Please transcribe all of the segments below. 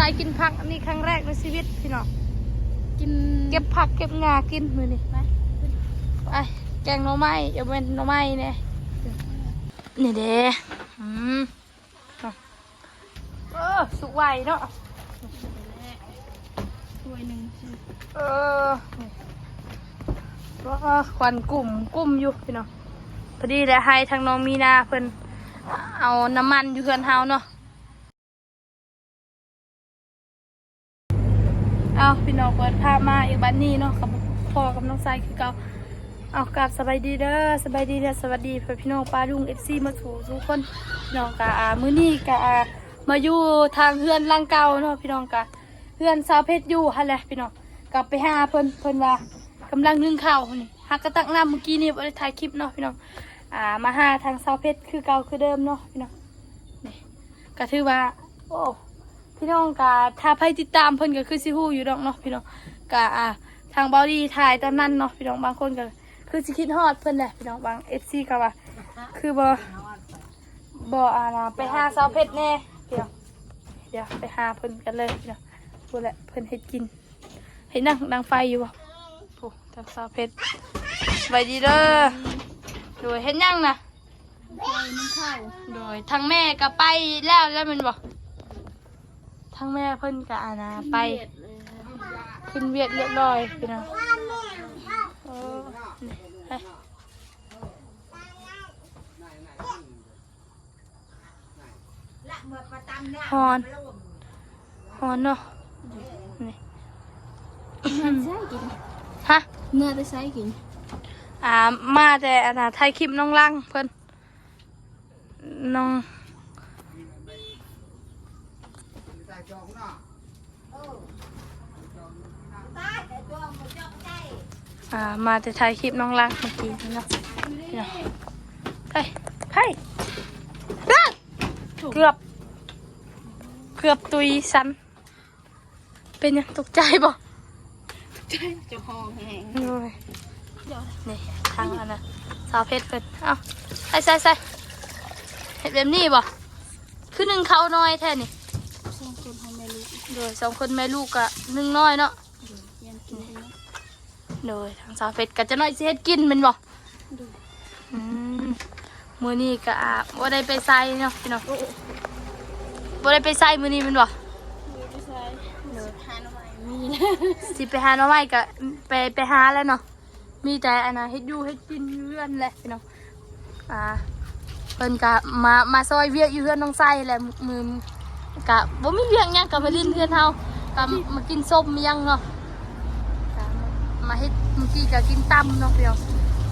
ายกินผักอันนี้ครั้งแรกในชีวิตพี่น้องกินเก็บผักเก็บงากินมือนี่ไปแกงหน่อไม้อย่าเป็นหน่อไม้เนี่ยนี่เด้สุกไวเนาะถ้วยหนึ่งว่าควันกลุ่มอยู่พี่น้องพอดีแล้วให้ทางน้องมีนาเพิ่นเอาน้ำมันอยู่เฮือนเฮาเนาะเอาพี่น้องเปิดภาพมาอีกบัดนี้เนาะกับพ่อกับน้องชายคือเก่าเอากราบสบายดีเด้อสบายดีเด้อสวัสดีพี่น้องป้าลุง FC มาสู่ทุกคนพี่น้องกะมื้อนี้กะมาอยู่ทางเฮือนหลังเก่าเนาะพี่น้องกะเฮือนสาวเพชรอยู่หั่นแหละพี่น้องกลับไปหาเพิ่นว่ากำลังนึ่งข้าวนี่ฮักกระตักน้ำเมื่อกี้นี่บ่ได้ถ่ายคลิปเนาะพี่น้องมาหาทางสาวเพชรคือเก่าคือเดิมเนาะพี่น้องนี่ก็ถือว่าโอ้พี่น้องกะถ้าใครติดตามเพิ่นก็คือสิฮู้อยู่ดอกเนาะพี่น้องกะทางเบาดีถ่ายตอนนั้นเนาะพี่น้องบางคนก็คือสิคิดฮอดเพิ่นแหละพี่น้องบาง FC ก็ว่าคือบ่ไปหาสาวเพชรแน่เดี๋ยวไปหาเพิ่นกันเลยพี่น้องพูดแหละเพิ่นเฮ็ดกินเฮ็ดนั่งไฟอยู่บ่โอ้ทางสาวเพชรสบายดีเด้อโดยเฮ็ดยังน่ะนึ่งข้าว โดยทางแม่ก็ไปแล้วแมันบ่ทางแม่เพิ่นก็ไปขึ้นเวียดเรียบร้อยพี่น้องฮอนเนาะนี่เนื้อใช้กิน ฮะ เนื้อจะใช้กินมาแต่ถ่ายคลิปน้องลังเพิ่นน้องมาแต่ถ่ายคลิปน้องลังเมื่อกี้เนาะไปเกือบตุยสันเป็นยังตกใจบ่จะห้องแห้งนี่ทางสาวเพชรเพิ่นเอาใส่เห็ดแบบนี้บ่คือหนึ่งเขาน้อยแท้นี่โดย2 คนแม่ลูกกะหนึ่งน้อยเนาะโดยทางสาวเพชรก็จะน้อยสิเฮ็ดกินแม่นบ่มื้อนี้ก็บ่ได้ไปใส่เนาะพี่น้องบ่ได้ไปใส่มื้อนี้แม่นบ่สิไปหาหน่อไม้ก็ไปหาแล้วเนาะมีแต่เฮ็ดอยู่เฮ็ดกินอยู่เรือนแหละพี่น้องเพิ่นก็มาซอยเวียกอยู่เรือนน้องไส้แหละมือก็บ่มีเวียกหยังก็มาลิ้นเรือนเฮาก็มากินส้มยังเนาะมาเฮ็ดเมื่อกี้ก็กินตำเนาะพี่น้อง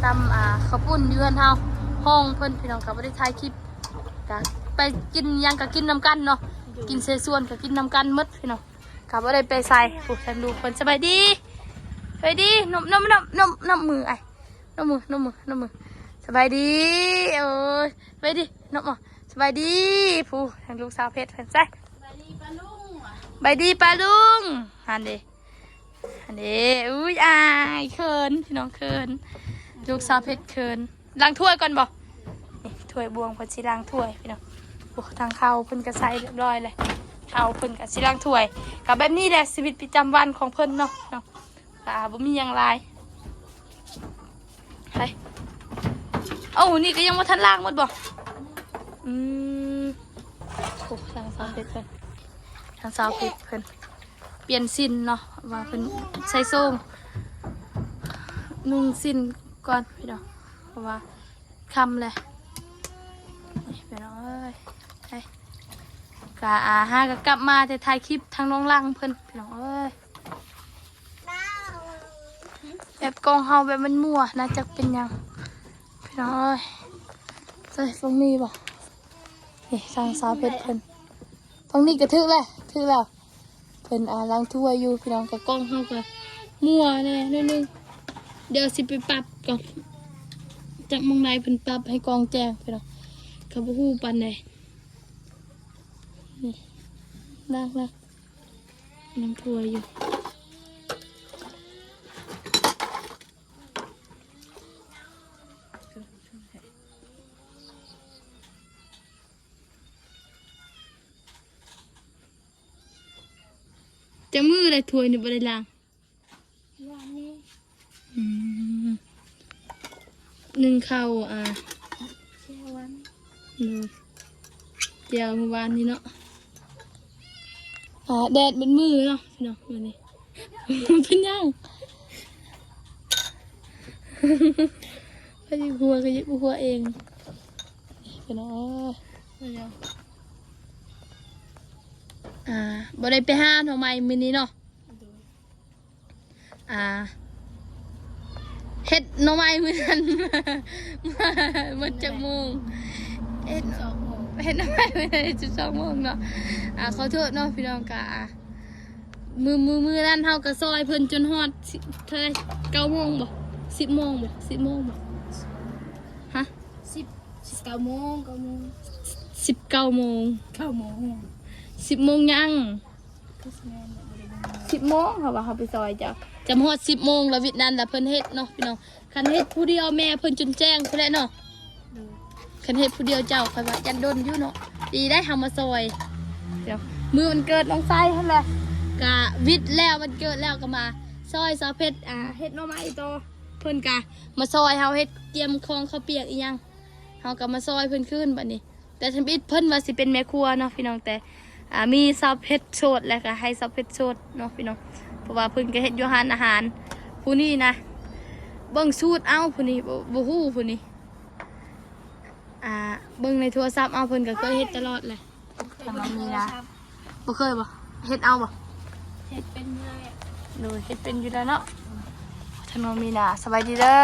ตำข้าวปุ้นอยู่เรือนเฮาห้องเพิ่นพี่น้องก็บ่ได้ถ่ายคลิปก็ไปกินยังก็กินนำกันเนาะกินเสส่วนก็กินนำกันหมดพี่น้องก็บ่ได้ไปใส่ผู้ฉันดูเพิ่นสบายดีนมมือไอ้นมมือสบายดีโอ้ยสบายดีนมสบายดีผู้ทางลูกสาวเพชรเพิ่นใส่สบายดีปลาลุงหันเด้อุ้ยอายเขินพี่น้องเขินลูกสาวเพชรเขินล้างถ้วยก่อนบ่นี่ถ้วยบวงเพิ่นสิล้างถ้วยพี่น้องโอ้ทางเข้าเพิ่นก็ใส่เรียบร้อยเลยเข้าเพิ่นก็สิล้างถ้วยก็แบบนี้แหละชีวิตประจำวันของเพิ่นเนาะบ่มีหยังหลายไปนี่ก็ยังบ่ทันล้างหมดบ่โอ้ทางสาวเพชรเพิ่นเปลี่ยนสิ้นเนาะว่าเพิ่นใส่ส้มนุ่งสิ้นก่อนพี่น้องเพราะว่าค่ำเลยพี่น้องเอ้ยไปกะหาก็กลับมาแต่ถ่ายคลิปทางน้องลังเพิ่นพี่น้องเอ้ยแบบกองเฮาแบบมันมั่วน่าจะเป็นยังพี่น้องเอ้ยใส่ตรงนี้บ่นี่ทางสาวเพชรเพิ่นตรงนี้ก็ถึกแล้วเพิ่นล้างถ้วยอยู่พี่น้องกับกล้องเฮาก็มั่วแน่นิดนึงเดี๋ยวสิไปปรับก่อนจากมองในเพิ่นปรับให้กองแจ้งพี่น้องก็บ่ฮู้ปานใดนี่ล้างถ้วยอยู่ จะมือเลยถ้วยนี่บ่ได้ล้าง วันนี้ นึ่งข้าวเช้าวัน เจียวเมื่อวานนี้เนาะแดดเป็นมือเนาะพี่น้องวันนี้ เป็นยังก็ยิบหัวก็ยิบหัวเองพี่น้องบ่ได้ไปห้าทำไมมื้อนี้เนาะเฮ็ดหน่อไม้มื้อนั้นมันจะโมงเฮ็ดหน่อไม้มื้อนั้น12 โมงเนาะขอโทษเนาะพี่น้องกะมือนั้นเฮาก็ซอยเพิ่นจนฮอดเท่าไหร่9 โมงบ่10 โมงบ่10 โมงบ่ฮะ9 โมง 19 โมง 9 โมง 10 โมงยัง คือแม่บ่ได้เบิ่ง 10 โมงเขาว่าเขาไปซอยจ้ะจำฮอด10 โมงแล้ววิทย์นั้นล่ะเพิ่นเฮ็ดเนาะพี่น้องคันเฮ็ดผู้เดียวแม่เพิ่นจนแจ้งพุ่นแหละเนาะคันเฮ็ดผู้เดียวเจ้าค่อยว่ายันดนอยู่เนาะดีได้เฮามาซอยเดี๋ยวมื้อมันเกิดน้องไส้หั่นแหละกะวิทย์แล้วมันเกิดแล้วก็มาซอยซอเพชรเฮ็ดหน่อไม้ต่อเพิ่นกะมาซอยเฮาเฮ็ดเตรียมของข้าวเปียกอีหยังเฮาก็มาซอยเพิ่นขึ้นบัดนี้แต่ทำอิฐเพิ่นว่าสิเป็นแม่ครัวเนาะพี่น้องแต่มีซอเพชรโชดแล้วก็ให้ซอเพชรโชดเนาะพี่น้องเพราะว่าเพิ่นก็เฮ็ดอยู่ร้านอาหารผู้นี้นะเบิ่งสูตรเอาผู้นี้บ่ฮู้ผู้นี้เบิ่งในโทรศัพท์เอาเพิ่นก็เคยเฮ็ดตลอดเลยแต่มันมีนะบ่เคยบ่เฮ็ดเอาบ่ เฮ็ดเป็นเมื่อย ดูเฮ็ดเป็นอยู่แล้วเนาะถนนมีนาสบายดีเด้อ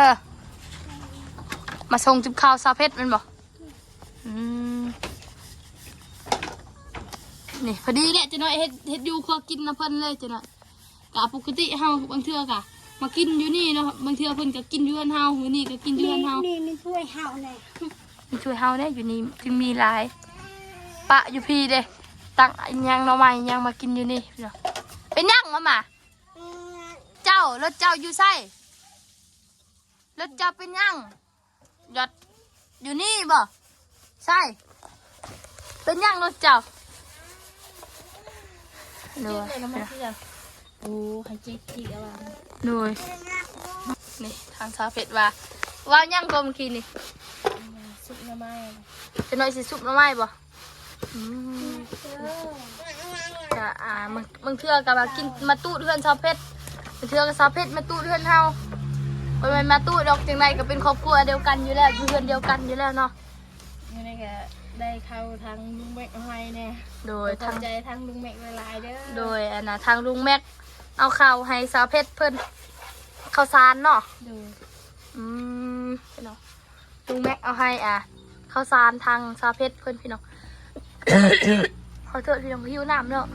มาส่งจิบข้าวซาเพชรแม่นบ่นี่พอดีแหละจะน้อยเฮ็ดอยู่ครัวกินนะเพิ่นเลยจะน้อยกะปกติเฮาบางเทื่อกะมากินอยู่นี่เนาะบางเทื่อเพิ่นก็กินอยู่เฮือนเฮามื้อนี้ก็กินอยู่เฮือนเฮา นี่ช่วยเฮาแน่ มีช่วยเฮาได้อยู่นี่จึงมีหลายปะอยู่พี่เด้ตักอิหยังหน่อไม้อิหยังมากินอยู่นี่พี่น้องเป็นหยังมาเจ้ารถเจ้าอยู่ไสรถเจ้าเป็นหยังหยดอยู่นี่บ่ใช่เป็นหยังรถเจ้าดู โอ้ให้เจ๊กี้เอาว่า ดูนี่ทางชาวเพชรว่าหยังกลมกินนี่ สุกหน่อไม้ จะหน่อยสิซุปหน่อไม้บ่จะมึงเทื่อกับมากินมาตู้เพื่อนชาวเพชรมึงเทื่อกับชาวเพชรมาตู้เพื่อนเฮาไปมาตู้ดอกจังไรก็เป็นครอบครัวเดียวกันอยู่แล้วอยู่เพื่อนเดียวกันอยู่แล้วเนาะ นี่นี่ก็ได้เข้าทางลุงแม็กให้แน่ โดย ทางใจทางลุงแม็กหลายๆเด้อ โดยทางลุงแม็กเอาข้าวให้ชาวเพชรเพิ่นข้าวสารเนาะ ดู พี่น้องลุงแม็กเอาให้ข้าวสารทางชาวเพชรเพิ่นพี่น้อง ขอโทษพี่น้องหิวน้ำเนาะ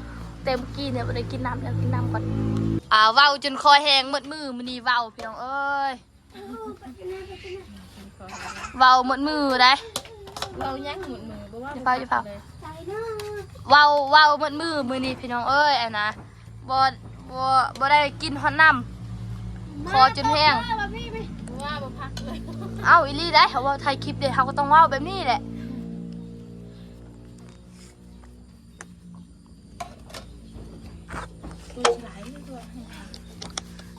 เต็มกี้เนี่ยบ่ได้กินน้ำแล้วกินน้ำก่อนเว้าจนคอแห้งหมดมือมื้อนี้เว้าพี่น้องเอ้ยเว้าหมดมือได้ เรายังหมุนมือบ่ว่า อย่าเฝ้าเว้าหมดมือมื้อนี้พี่น้องเอ้ยบ่ได้กินฮอดน้ำคอจนแห้ง ว่าบ่พักเลย เอ้าอีหลีได้เขาเว้าถ่ายคลิปเด้เขาก็ต้องเว้าแบบนี้แหละ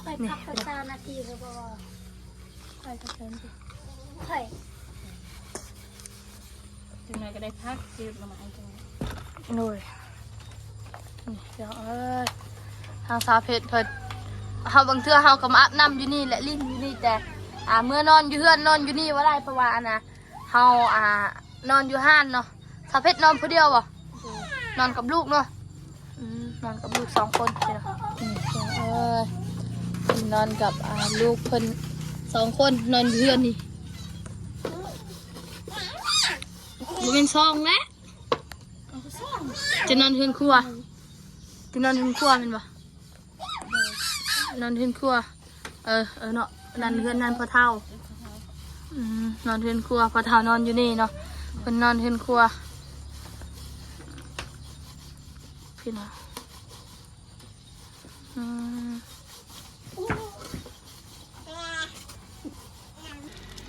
ไปพักประจานาทีก็บ่ไปสักเดือนสิไปจังไดก็ได้พักยืดมาให้จัง โอ้ยนี่เดี๋ยวทางสาวเพชรเพิ่นเฮาบางเทื่อเฮาก็มาอาบน้ำอยู่นี่แหละลิ้นอยู่นี่แต่เมื่อนอนอยู่เฮือนนอนอยู่นี่ว่าได้เพราะว่าเฮานอนอยู่ห้านเนาะสาวเพชรนอนผู้เดียวบ่นอนกับลูกเนาะนอนกับลูก2 คนเนาะนอนกับลูกเพิ่น2 คนนอนอยู่เฮือนนี่บ่เป็นซองแล้วจะนอนเฮือนครัวจะนอนเฮือนครัวแม่นบ่นอนเฮือนครัวเนาะนั่นเฮือนนั่นพ่อเฒ่านอนเฮือนครัวพ่อเฒ่านอนอยู่นี่เนาะเพิ่นนอนเฮือนครัวพี่น้อง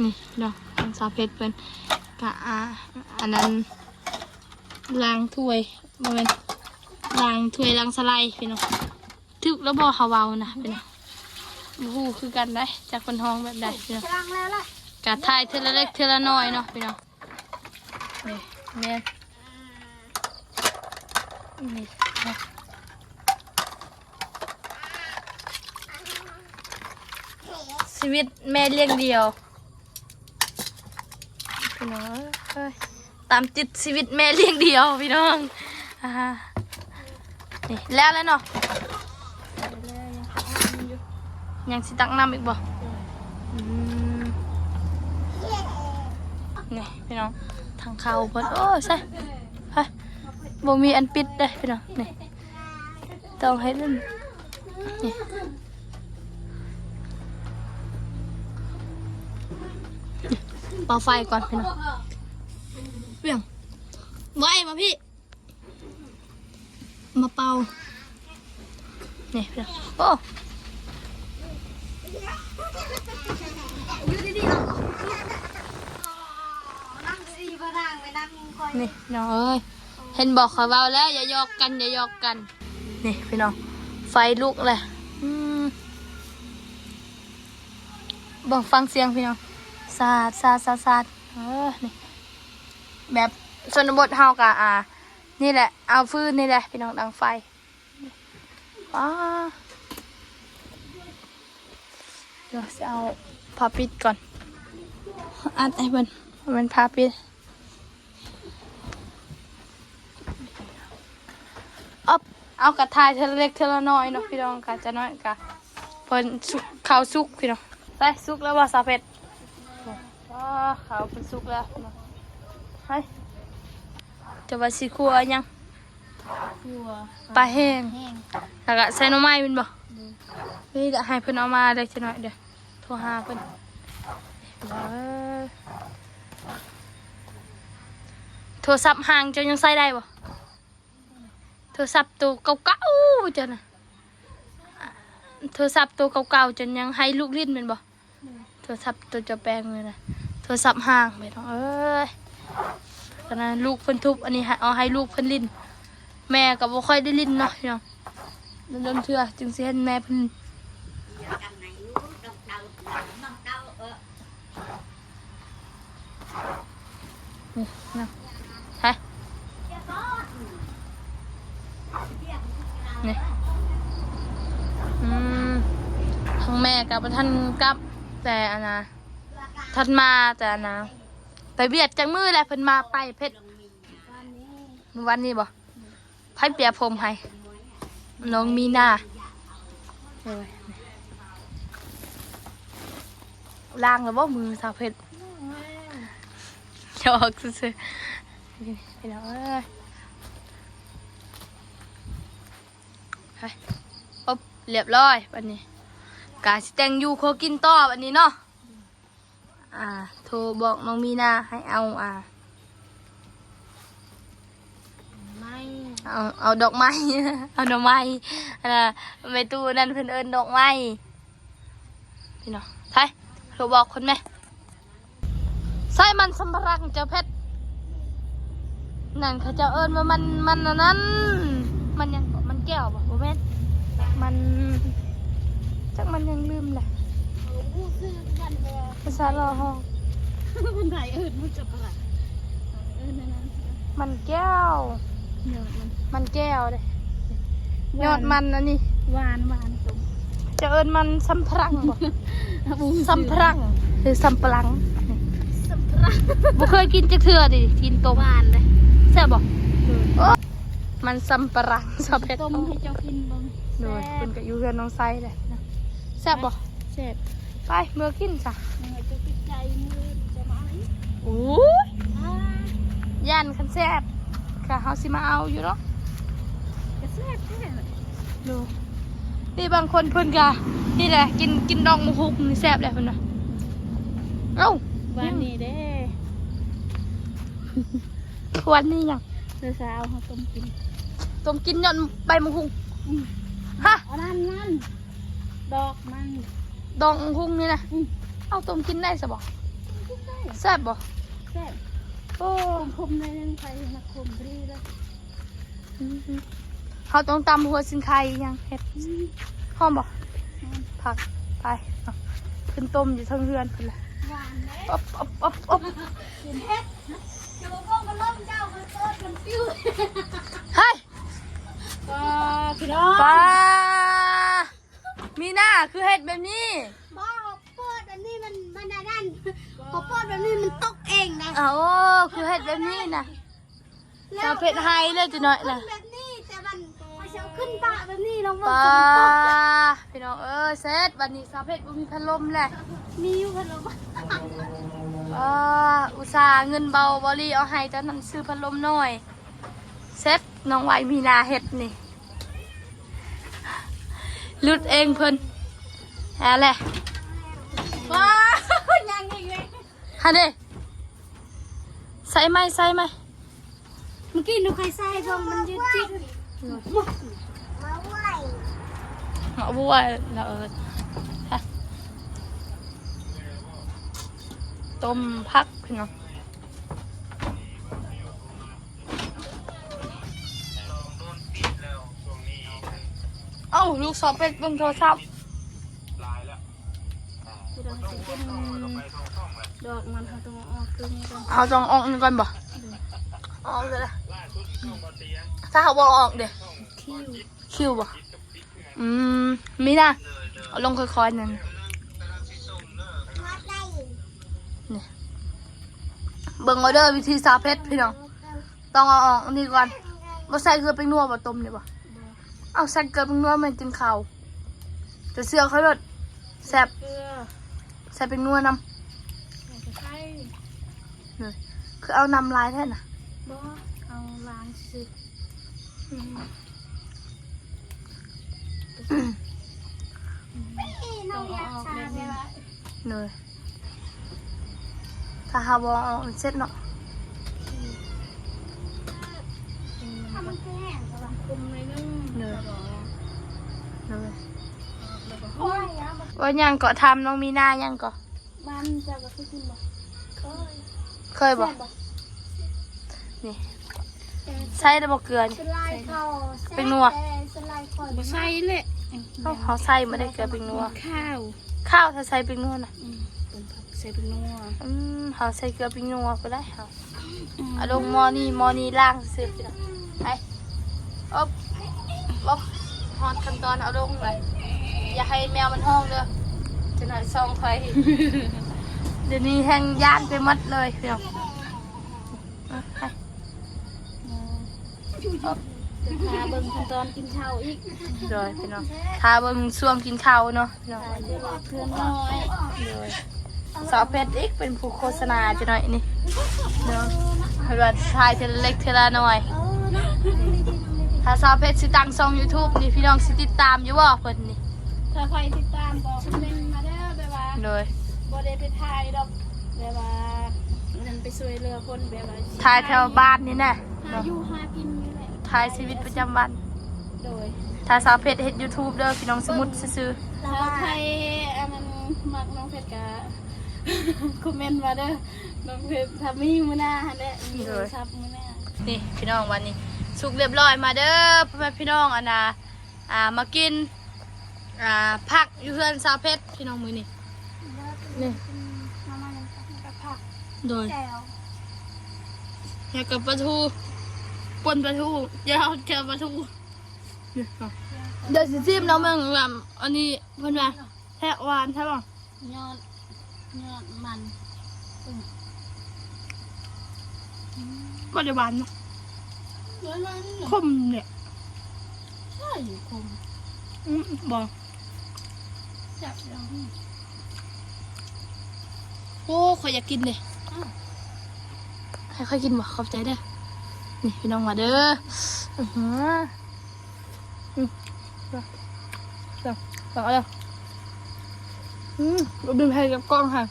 นี่เนาะทางสาวเพชรเพิ่นกะอันนั้นล้างถ้วยบ่แม่นล้างถ้วยล้างสไลด์พี่น้อง กแล้วบ่เฮาเว้านะพี่น้องบ่ฮู้คือกันได้จากคนห้องแบบใดพี่น้อง กำลังแล้วล่ะ กะทายเทอละเล็กเทอละน้อยเนาะพี่น้องนี่แม่นนี่นะชีวิตแม่เลี้ยงเดียวพี่น้องเอ้ยตามติดชีวิตแม่เลี้ยงเดียวพี่น้องนี่แล้วเนาะยังสิตักน้ำอีกบ่นี่พี่น้องทางเข้าเพิ่นโอ้ใช่ไปบ่มีอันปิดได้พี่น้องนี่ต้องให้เล่นนี่เป่าไฟก่อนพี่น้องเปี่ยงไว้มาพี่มาเป่านี่พี่น้องโอ้นี่น้องเอ้ยเห็นบอกเขาเบาแล้วอย่าหยอกกันอย่าหยอกกันนี่พี่น้องไฟลุกเลยบอกฟังเสียงพี่น้องสาดนี่แบบชนบทเฮากะนี่แหละเอาฟืนนี่แหละพี่น้องดังไฟเดี๋ยวจะเอาผ้าปิดก่อนอัดไอ้มันผ้าปิดเอากระทายเทละเล็กเทละน้อยเนาะพี่น้องกะจะน้อยกะเพิ่นข้าวสุกพี่น้องใส่สุกแล้วว่าสาเป็ดข้าวเป็นสุกแล้วเนาะให้จะว่าสิครัวยังปลาแห้งแล้วก็ใส่หน่อไม้เป็นบ่นี่เดี๋ยวให้เพิ่นเอามาได้จะน้อยเดี๋ยวโทรหาเพิ่นโทรศัพท์ห่างจะยังใส่ได้บ่โทรศัพท์ตัวเก่าๆจังนะโทรศัพท์ตัวเก่าๆจนยังให้ลูกลิ้นเป็นบ่โทรศัพท์ตัวจะแปลงเลยนะโทรศัพท์ห่างไปน้องเอ้ยตอนนั้นลูกเพิ่นทุบอันนี้เอาให้ลูกเพิ่นลิ้นแม่ก็บ่ค่อยได้ลิ้นเนาะพี่น้องเริ่มเชื่อจึงสิเห็นแม่เพิ่นนี่นะฮะนี่ทั้งแม่กับท่านกับแต่ท่านมาแต่ไปเบียดจังมือแหละเพิ่นมาไปเพชรวันนี้บ่ไผเปียผมให้น้องมีนาล้างแล้วบ่มือสาวเพชรหยอกซื่อๆไปแล้วปุ๊บเรียบร้อยวันนี้กาสิแต่งอยู่โคกินต่อวันนี้เนาะโทรบอกน้องมีนาให้เอาเอาดอกไม้ เอาดอกไม้ไปตู้นั่นเพิ่นเอิ้นดอกไม้พี่น้องไทยโทรบอกคนแม่ใส่มันสำปะรังเจ้าเพชรนั่นเขาจะเอิ้นว่ามันนั้นมันยังมันแก้วบ่บ่แม่นมันจักมันยังลืมแหละภาษาลาวห้องคนไทยเอิ้นมันจะอะไรมันแก้วมันแก้วเด้ยอดมันอันนี้หวานตรงจะเอิ้นมันสัมปะรังบ่สัมปะรังหรือสัมปะรังบ่เคยกินจักเทื่อดิกินต้มหวานเลยแซ่บบ่มันสัมปะรังชอบเผ็ดต้มให้เจ้ากินบ่โดยเพิ่นก็อยู่เฮือนน้องไซเลยนะแซ่บบ่แซ่บไปเมื่อกินจ้ะจะติดใจมือจะมาโอ้ยย่านคันแซ่บค่ะเฮาสิมาเอาอยู่เนาะก็แซ่บแท้ดูนี่บางคนเพิ่นก็นี่แหละกินดอกมะฮุกนี่แซ่บแหละเพิ่นน่ะเอ้าวันนี้เด้วันนี้ยังเช้าเฮาต้มกินยอดใบมะฮุกฮะนั่นดอกมันดอกมะฮุกนี่นะเอาต้มกินได้ซะบ่แซ่บบ่แซ่บโอ้คมในนั้นไปนะคมดีเลย เขาต้องตำหัวซินไข่ยังเห็ดหอมบ่ผักไปเอาขึ้นต้มอยู่ทั้งเรือนคนละ หวานเลย อบ เฮ็ดเดี๋ยวพวกมันล่มเจ้ามันโคตรมันปิ้ว เฮ้ย พี่น้อง ปลามีหน้าคือเห็ดแบบนี้ บ้าโคตรแบบนี้มันนั่นพอโคตรแบบนี้มันตกเองนะ อ้าวคือเห็ดแบบนี้นะชาวเพชรไฮเลยจะหน่อยนะ แบบนี้แต่มันเช้าขึ้นปะแบบนี้น้อง ป ว่า ลา จะมันตก พี่น้องเซตวันนี้ชาวเพชรบ่มีพัดลมแหละ มีอยู่พัดลม อุตส่าห์เงินเบาบอลี่เอาให้ตอนนั้นซื้อพัดลมหน่อยเซตน้องไหวมีนาเห็ดนี่ลุดเองเพิ่นแหละ ว้ายังอีกเลย ฮะเด้ใส่ไหม เมื่อกี้หนูเคยใส่พอมันยืดจิ๊กมาไหว เอาบัวเราฮะต้มพักพี่น้องเอ้าลูกสอบเป็ดเบิ่งโทรศัพท์ ดอกมันเขาต้องออกตรงนี้ก่อน เอาจองออกนี่ก่อนบ่ออกเลยนะถ้าเขาบอกออกเดี๋ยว คิวบ่มีนะเอาลงค่อยๆนั่นนี่เบิ่งออเดอร์วิธีซาเพชรพี่น้องต้องเอาออกอันนี้ก่อนบ่ใส่เกลือเป็นนัวบ่ต้มเนี่ยบ่เอาใส่เกลือเป็นนัวมันจึงเข้าแต่เสื้อเขาลดแซ่บ เกลือ ใส่เป็นนัวนำ จะใส่ เลยคือเอานำลายแท้น่ะ บ่เอาล้างสิน้องอยากทานเลยว่า เลยถ้าหาบ่เอาเสร็จเนาะ ถ้ามันแห้งก็คุมเลยนึง เลย โอ้ยอ่ะ ว่ายังเกาะทำน้องมีหน้ายังเกาะ มันจะก็คือกินบ่เคย เคยบ่นี่ใส่ได้บ่เกลือนี่ สไลด์เขา เป็นนัว สไลด์คอย บ่ใส่เลย เขาใส่ไม่ได้เกลือเป็นนัว ข้าว ข้าวถ้าใส่เป็นนัวน่ะ เป็นผักใส่เป็นนัว เขาใส่เกลือเป็นนัวก็ได้เขาเอาลงหม้อนี่ล้างเสร็จแล้วไปอบฮอดขั้นตอนเอาลงเลยอย่าให้แมวมันห้องเด้อจะหน่อยซองไฟ เดี๋ยวนี้แห้งย่านไปหมดเลยพี่น้องไป จะพาเบิ่งขั้นตอนกินข้าวอีก โดยพี่น้องทาเบิ่งช่วงกินข้าวเนาะพี่น้อง เพื่อนน้อย โดยสาวเพชรอีกเป็นผู้โฆษณาจะหน่อยนี่เนาะเพื่อนถ่ายเทละเล็กเทละน้อย ถ้าสาวเพชรสิตั้งช่อง YouTube นี่พี่น้องสิติดตามอยู่บ่เพิ่นนี่ ถ้าใครติดตามบอกคอมเมนต์มาเด้อแบบว่า โดย บ่ได้ไปถ่ายดอกแบบว่านั่นไปช่วยเหลือคนแบบว่า ถ่ายแถวบ้านนี่แน่ หาอยู่หากินอยู่แหละ ถ่ายชีวิตประจำวัน โดย ถ้าสาวเพชรเฮ็ด YouTube เด้อพี่น้องสมุดซื่อ ถ้าใครอันนั้นมักน้องเพชรก็ คอมเมนต์มาเด้อน้องเพชรถ้ามีมื้อหน้าหั่นแหละมีโทรศัพท์มื้อหน้า ๆนี่พี่น้องวันนี้สุกเรียบร้อยมาเด้อพ่อแม่พี่น้องอันน่ะมากินผักอยู่เพื่อนสาวเพชรพี่น้องมื้อนี้นี่ น้ำมันกระผัก โดย แก้ว อยากกับปลาทูปนปลาทูอย่าเอาเจอปลาทูเดี๋ยวสิจิ้มแล้วมึงแบบอันนี้เพิ่นว่าแทะหวานใช่ป่ะ ยอดมัน บ่ได้หวานเนาะ เนื้อมัน คมเนี่ย ใช่คม บ่ จับแล้ว โอ้ข่อยอยากกินเลยให้ค่อยกินบ่ขอบใจเด้อนี่พี่น้องมาเด้ออือหือต่อแล้วดึงให้กับกล้องค่ะ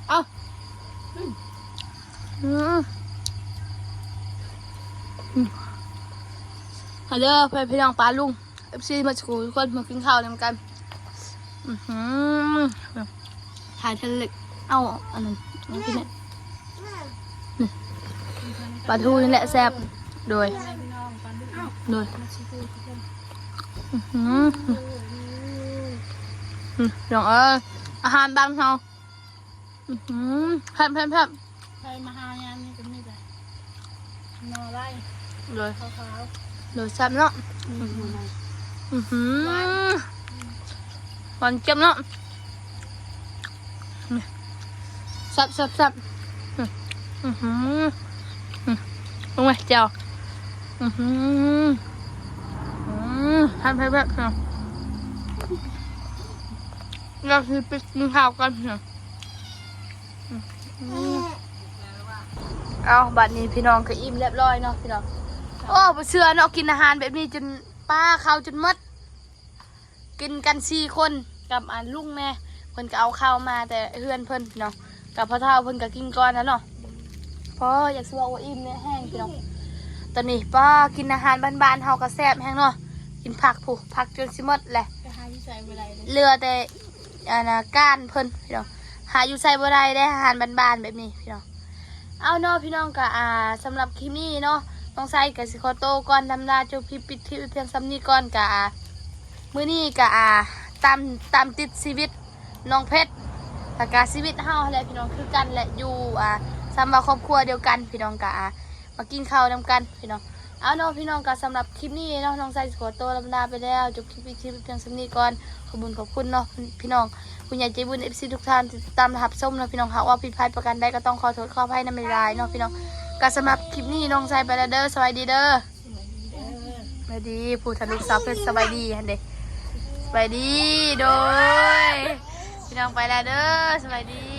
เอาฮัลโหลเพื่อนพี่น้องปลาลุง FC มาสกูทุกคนมากินข้าวกันถ่ายทะเลเอาอันนั้นเอากินเนี่ยปลาทูนี่แหละแซ่บโดย พี่น้องปลาดุก เลย มาชิคุยกัน อย่างอาหารบ้านเราแพบ ใครมาหายามนี่ก็มีแต่นอไล่ เลย ขาว เลยแซ่บเนาะ หวานเจ็บเนาะแซ่บลงไปเจ้าแพบเราคือไปกินข้าวกันเอาบัดนี้พี่น้องก็อิ่มเรียบร้อยเนาะพี่น้องโอ้บ่เชื่อเนาะกินอาหารแบบนี้จนป้าข้าวจนหมดกินกัน4 คนกับลุงแม่เพิ่นก็เอาข้าวมาแต่เฮือนเพิ่นพี่น้องกับพ่อเฒ่าเพิ่นก็กินก่อนนะเนาะพออยากสิว่าอิ่มเนี่ยแห้งพี่น้องตอนนี้ป้ากินอาหารบ้านๆเฮาก็แซ่บแห้งเนาะกินผักผู้ผักจนสิหมดแหละ ๆไปหาที่ใส่เวลาเลย เหลือแต่ก้านเพิ่นพี่น้องหาอยู่ใส่บ่ได้ได้อาหารบ้านๆแบบนี้พี่น้องเอาเนาะพี่น้องก็สำหรับคลิปนี้เนาะน้องไซก็สิขอโตวก่อนดำลาจบคลิปปิดคลิปเพียงซ้ำนี้ก่อนก็มื้อนี้ก็ตามติดชีวิตน้องเพชรแล้วก็ชีวิตเฮาแหละพี่น้องคือกันแหละอยู่สำหรับครอบครัวเดียวกันพี่น้องก็มากินข้าวนำกันพี่น้องเอาเนาะพี่น้องก็สำหรับคลิปนี้เนาะน้องไซขอตัวลำลาไปแล้วจบคลิปปิดคลิปเพียงซ้ำนี้ก่อนขอบคุณเนาะพี่น้องคุณยายใจบุญ FC ทุกท่านที่ติดตามรับชมเนาะพี่น้องหากว่าผิดพลาดประการใดก็ต้องขอโทษขออภัยนำไม่ได้เนาะพี่น้องก็สำหรับคลิปนี้น้องไซไปแล้วเด้อสวัสดีเด้อสวัสดีผู้ทะลุสาวเพชรสบายดีฮันเด้สบายดีโดยพี่น้องไปแล้วเด้อสบายดี